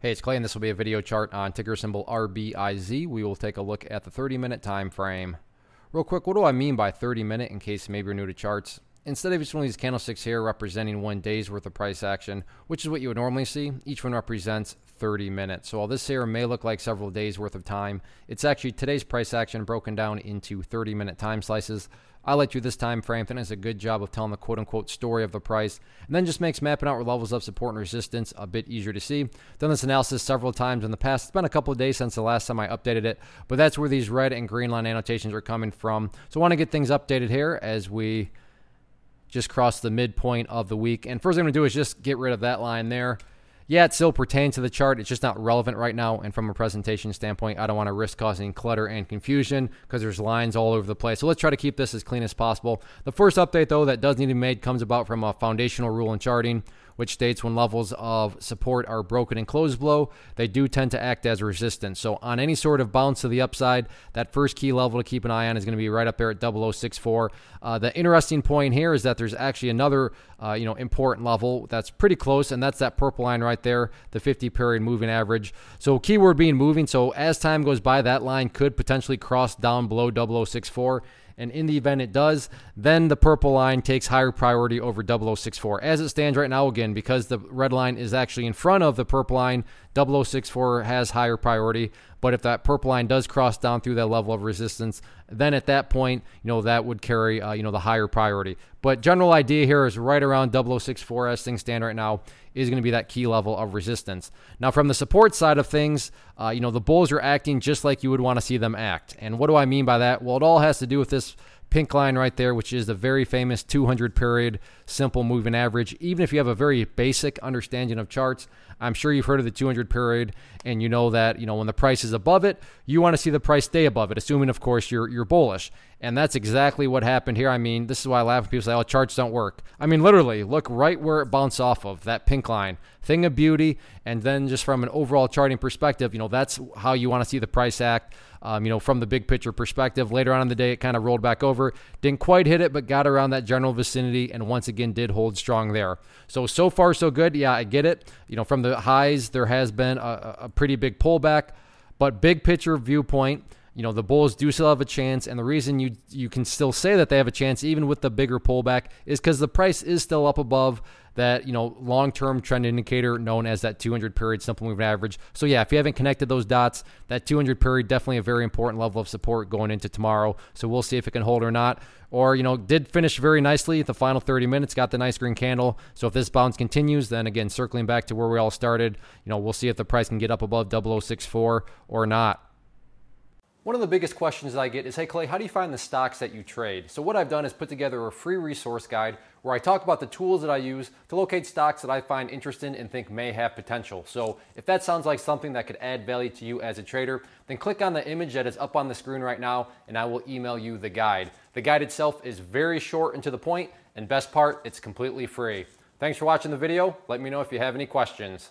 Hey, it's Clay, and this will be a video chart on ticker symbol RBIZ. We will take a look at the 30-minute time frame. Real quick, what do I mean by 30-minute in case maybe you're new to charts? Instead of each one of these candlesticks here representing 1 day's worth of price action, which is what you would normally see, each one represents 30 minutes. So while this here may look like several days worth of time, it's actually today's price action broken down into 30-minute time slices. I like to this time frame. I think it's a good job of telling the quote-unquote story of the price, and then just makes mapping out levels of support and resistance a bit easier to see. Done this analysis several times in the past. It's been a couple of days since the last time I updated it, but that's where these red and green line annotations are coming from. So I want to get things updated here as we just cross the midpoint of the week. And first thing I'm going to do is just get rid of that line there. Yeah, it still pertains to the chart. It's just not relevant right now. And from a presentation standpoint, I don't want to risk causing clutter and confusion because there's lines all over the place. So let's try to keep this as clean as possible. The first update, though, that does need to be made comes about from a foundational rule in charting, which states when levels of support are broken and closed below, they do tend to act as resistance. So on any sort of bounce to the upside, that first key level to keep an eye on is going to be right up there at 0064. The interesting point here is that there's actually another important level that's pretty close, and that's that purple line right there, the 50-period moving average. So keyword being moving. So as time goes by, that line could potentially cross down below 0064. And in the event it does, then the purple line takes higher priority over 0064. As it stands right now, again, because the red line is actually in front of the purple line, 0064 has higher priority. But if that purple line does cross down through that level of resistance, then at that point, that would carry, the higher priority. But general idea here is right around 0064 as things stand right now is going to be that key level of resistance. Now, from the support side of things, the bulls are acting just like you would want to see them act. And what do I mean by that? Well, it all has to do with this pink line right there, which is the very famous 200-period simple moving average. Even if you have a very basic understanding of charts, I'm sure you've heard of the 200-period, and you know that when the price is above it, you want to see the price stay above it, assuming, of course, you're bullish. And that's exactly what happened here. I mean, this is why I laugh when people say, oh, charts don't work. I mean, literally, look right where it bounced off of, that pink line. Thing of beauty. And then just from an overall charting perspective, that's how you want to see the price act, from the big picture perspective. Later on in the day, it kind of rolled back over. Didn't quite hit it, but got around that general vicinity, and once again did hold strong there. So far, so good. Yeah, I get it. From the highs, there has been a pretty big pullback, but big picture viewpoint, the bulls do still have a chance, and the reason you can still say that they have a chance even with the bigger pullback is because the price is still up above that long-term trend indicator known as that 200-period simple moving average. So yeah, if you haven't connected those dots, that 200-period definitely a very important level of support going into tomorrow. So we'll see if it can hold or not. Or did finish very nicely the final 30 minutes, got the nice green candle. So if this bounce continues, then again circling back to where we all started, we'll see if the price can get up above 0064 or not. One of the biggest questions that I get is, hey Clay, how do you find the stocks that you trade? So what I've done is put together a free resource guide where I talk about the tools that I use to locate stocks that I find interesting and think may have potential. So if that sounds like something that could add value to you as a trader, then click on the image that is up on the screen right now and I will email you the guide. The guide itself is very short and to the point, and best part, it's completely free. Thanks for watching the video. Let me know if you have any questions.